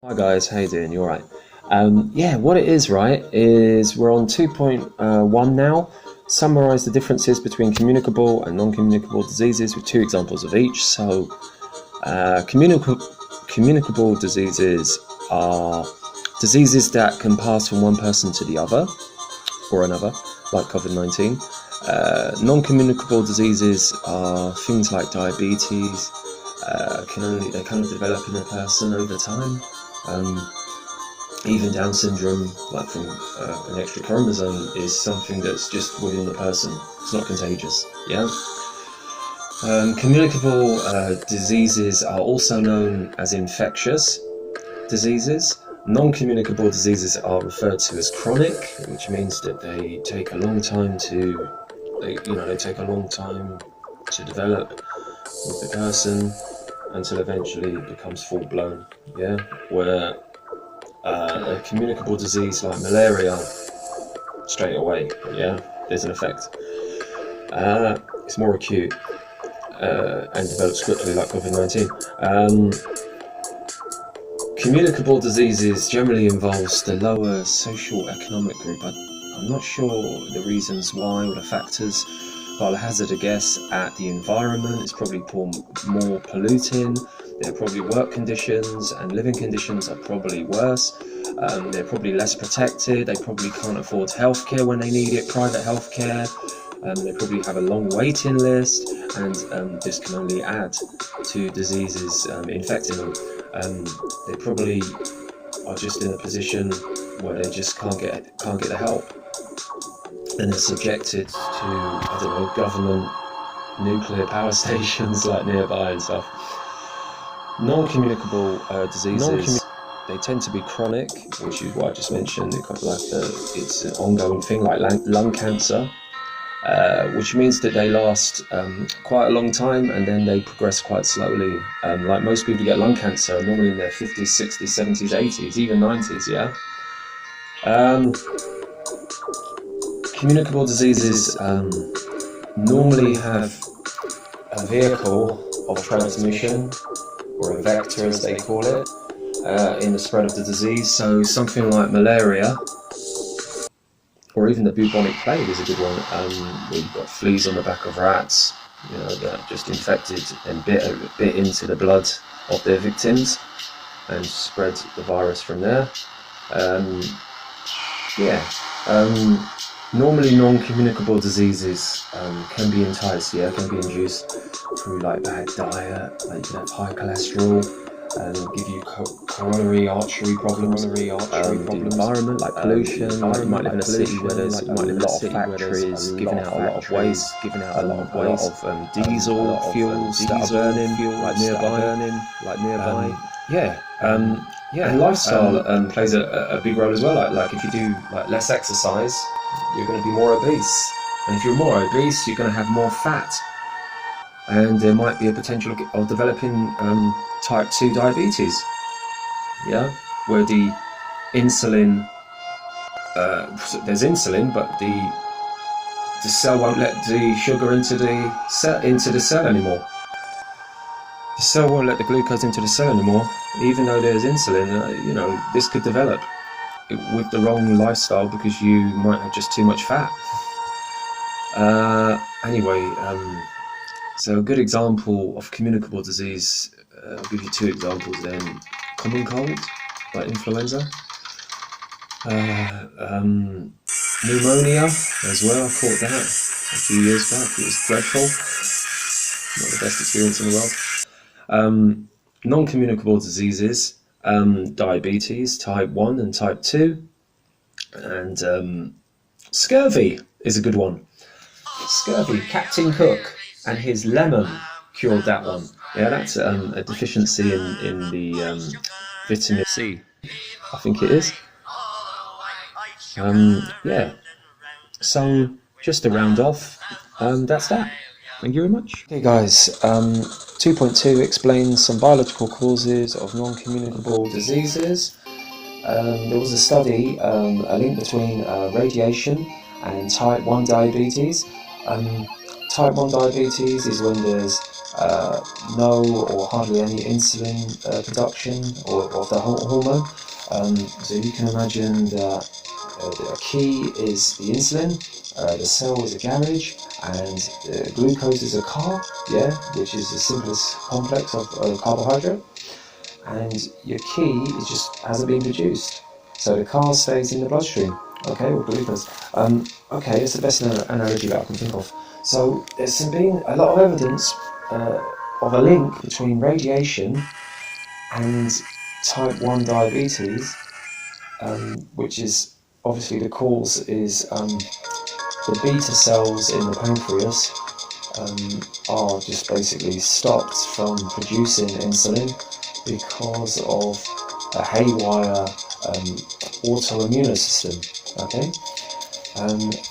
Hi guys, how you doing? You alright? Yeah, what it is, right, is we're on 2.1 now. Summarise the differences between communicable and non-communicable diseases with two examples of each. So, communicable diseases are diseases that can pass from one person to the other or another, like COVID-19. Non-communicable diseases are things like diabetes. They kind of develop in a person over time. Even Down syndrome, like from an extra chromosome, is something that's just within the person. It's not contagious. Yeah. Communicable diseases are also known as infectious diseases. Non-communicable diseases are referred to as chronic, which means that they take a long time to develop with the person until eventually it becomes full blown. Yeah, where a communicable disease like malaria, straight away, yeah, there's an effect. It's more acute and develops quickly, like COVID-19. Communicable diseases generally involves the lower social economic group. I'm not sure the reasons why or the factors, but I'll hazard a guess at the environment. It's probably more polluting. Their probably work conditions and living conditions are probably worse. They're probably less protected. They probably can't afford healthcare when they need it, private healthcare. They probably have a long waiting list, and this can only add to diseases infecting them. They probably are just in a position where they just can't get the help, and they're subjected to government nuclear power stations like nearby and stuff. Non-communicable diseases, they tend to be chronic, which is what I just mentioned. It's an ongoing thing, like lung cancer, which means that they last quite a long time, and then they progress quite slowly. Like most people who get lung cancer are normally in their 50s, 60s, 70s, 80s, even 90s, yeah? Communicable diseases normally have a vehicle of transmission, or a vector as they call it, in the spread of the disease. So something like malaria, or even the bubonic plague is a good one, where you've got fleas on the back of rats, that just infected and bit into the blood of their victims and spread the virus from there. Normally non-communicable diseases can be enticed, can be induced through like bad diet, like you can have high cholesterol, and give you coronary artery problems, the environment, like pollution. You might live in a city where there's a lot of factories giving out a lot of waste, a lot of diesel fuels that are burning, like nearby. And lifestyle plays a big role as well. Like if you do like less exercise, you're going to be more obese, and if you're more obese, you're going to have more fat, and there might be a potential of developing type 2 diabetes, where the insulin, there's insulin, but the cell won't let the sugar into the cell anymore. The cell won't let the glucose into the cell anymore, even though there's insulin. This could develop with the wrong lifestyle because you might have just too much fat. So a good example of communicable disease, I'll give you two examples then. Common cold, like influenza. Pneumonia as well, I caught that a few years back. It was dreadful. Not the best experience in the world. Non-communicable diseases, diabetes, type 1 and type 2. And scurvy is a good one. Scurvy, Captain Cook and his lemon cured that one. Yeah, that's a deficiency in the vitamin C, I think it is. So just to round off, that's that. Thank you very much. Okay guys, 2.2 explains some biological causes of non-communicable diseases. There was a study, a link between radiation and type 1 diabetes. Type 1 diabetes is when there's no or hardly any insulin production or of the hormone. So you can imagine that the key is the insulin, the cell is a garage, and glucose is a car, yeah, which is the simplest complex of carbohydrate. And your key is just hasn't been produced, so the car stays in the bloodstream. Okay, or glucose. Okay, it's the best analogy that I can think of. So there's been a lot of evidence of a link between radiation and type 1 diabetes, which is obviously the cause is the beta cells in the pancreas are just basically stopped from producing insulin because of a haywire autoimmune system. Okay,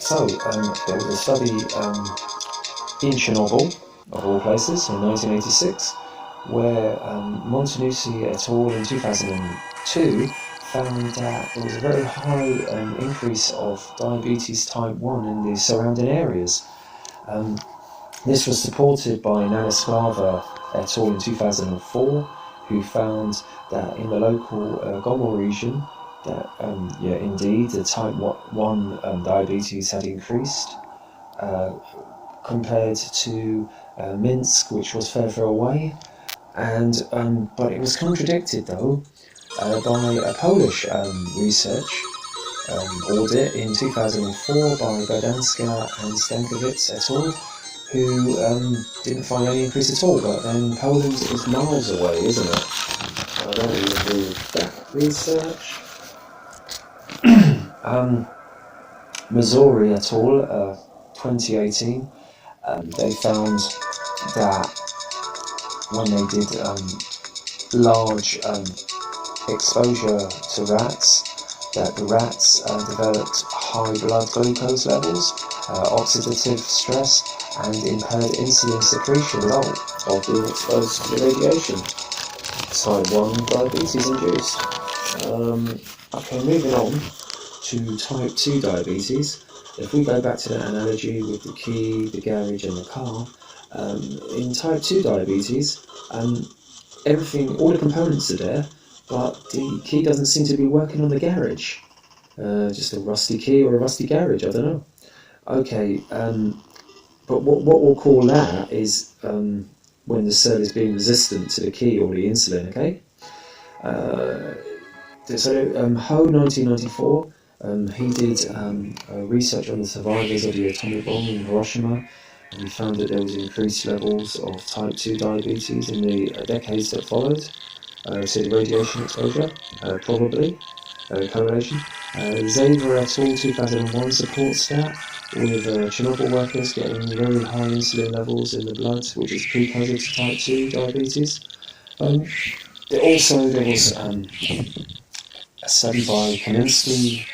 so there was a study in Chernobyl, of all places, in 1986, where Montanussi et al. In 2002 found that there was a very high increase of diabetes type 1 in the surrounding areas. This was supported by Nanisklava et al. In 2004, who found that in the local Gomel region, that indeed the type 1 diabetes had increased compared to Minsk, which was further away, and but it was contradicted though by a Polish research audit in 2004 by Berdanska and Stankiewicz et al., who didn't find any increase at all. But then Poland is miles away, isn't it? I don't really agree with that research. Missouri et al., 2018, they found that when they did large exposure to rats, that the rats developed high blood glucose levels, oxidative stress, and impaired insulin secretion result of being exposed to the radiation. Type 1 diabetes induced. Okay, moving on to type 2 diabetes. If we go back to that analogy with the key, the garage and the car, in type 2 diabetes, everything, all the components are there, but the key doesn't seem to be working on the garage. Just a rusty key or a rusty garage, I don't know. Okay, but what we'll call that is when the cell is being resistant to the key or the insulin, okay? So Ho 1994, he did research on the survivors of the atomic bomb in Hiroshima, and he found that there was increased levels of type 2 diabetes in the decades that followed. So the radiation exposure, probably, correlation. Zaver et al. 2001 supports that, with Chernobyl workers getting very high insulin levels in the blood, which is pre-coded to type 2 diabetes. There was a study by Kaminsky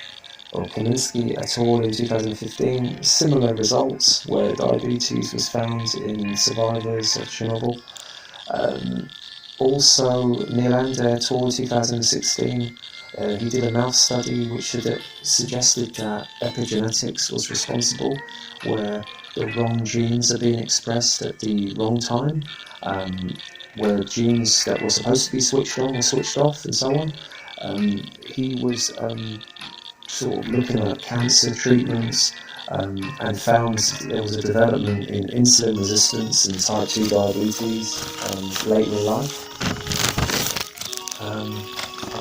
et al. In 2015, similar results where diabetes was found in survivors of Chernobyl. Also, Nylander et al. 2016, he did a mouse study which suggested that epigenetics was responsible, where the wrong genes are being expressed at the wrong time, where genes that were supposed to be switched on are switched off, and so on. He was sort of looking at cancer treatments and found there was a development in insulin resistance and type 2 diabetes later in life.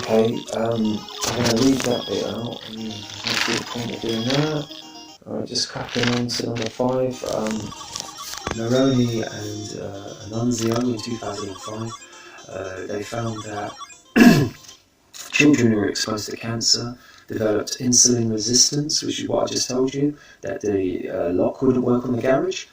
Okay, I'm going to leave that bit out and have the point of doing that. Alright, just cracking on to number 5. Neroni and Annunzio in 2005, they found that children who were exposed to cancer developed insulin resistance, which is what I just told you, that the lock wouldn't work on the garage.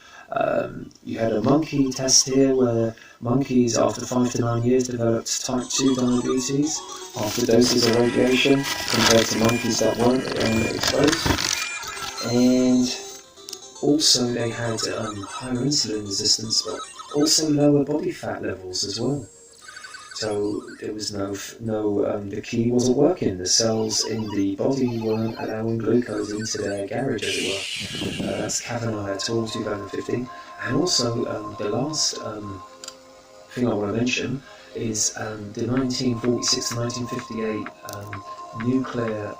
You had a monkey test here where monkeys after 5 to 9 years developed type 2 diabetes after doses of radiation compared to monkeys that weren't exposed. And also they had higher insulin resistance, but also lower body fat levels as well. So there was the key wasn't working. The cells in the body weren't allowing glucose into their garage, as it were. That's Kavanagh et al. 2015. And also, the last thing I want to mention is the 1946 to 1958 nuclear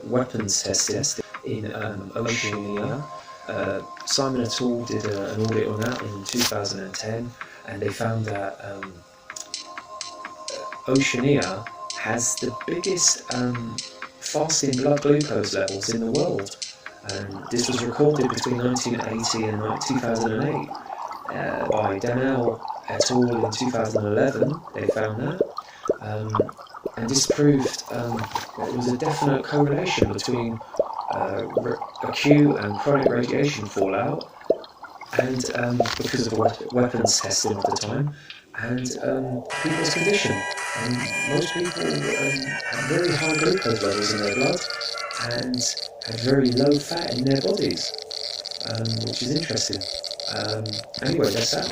weapons testing in Oceania. Simon et al. Did an audit on that in 2010, and they found that Oceania has the biggest fasting blood glucose levels in the world. And this was recorded between 1980 and 2008 by Daniel et al. In 2011. They found that. And this proved that there was a definite correlation between acute and chronic radiation fallout, and because of weapons testing at the time, and people's condition. Most people had very high glucose levels in their blood and had very low fat in their bodies, which is interesting. Anyway, that's that.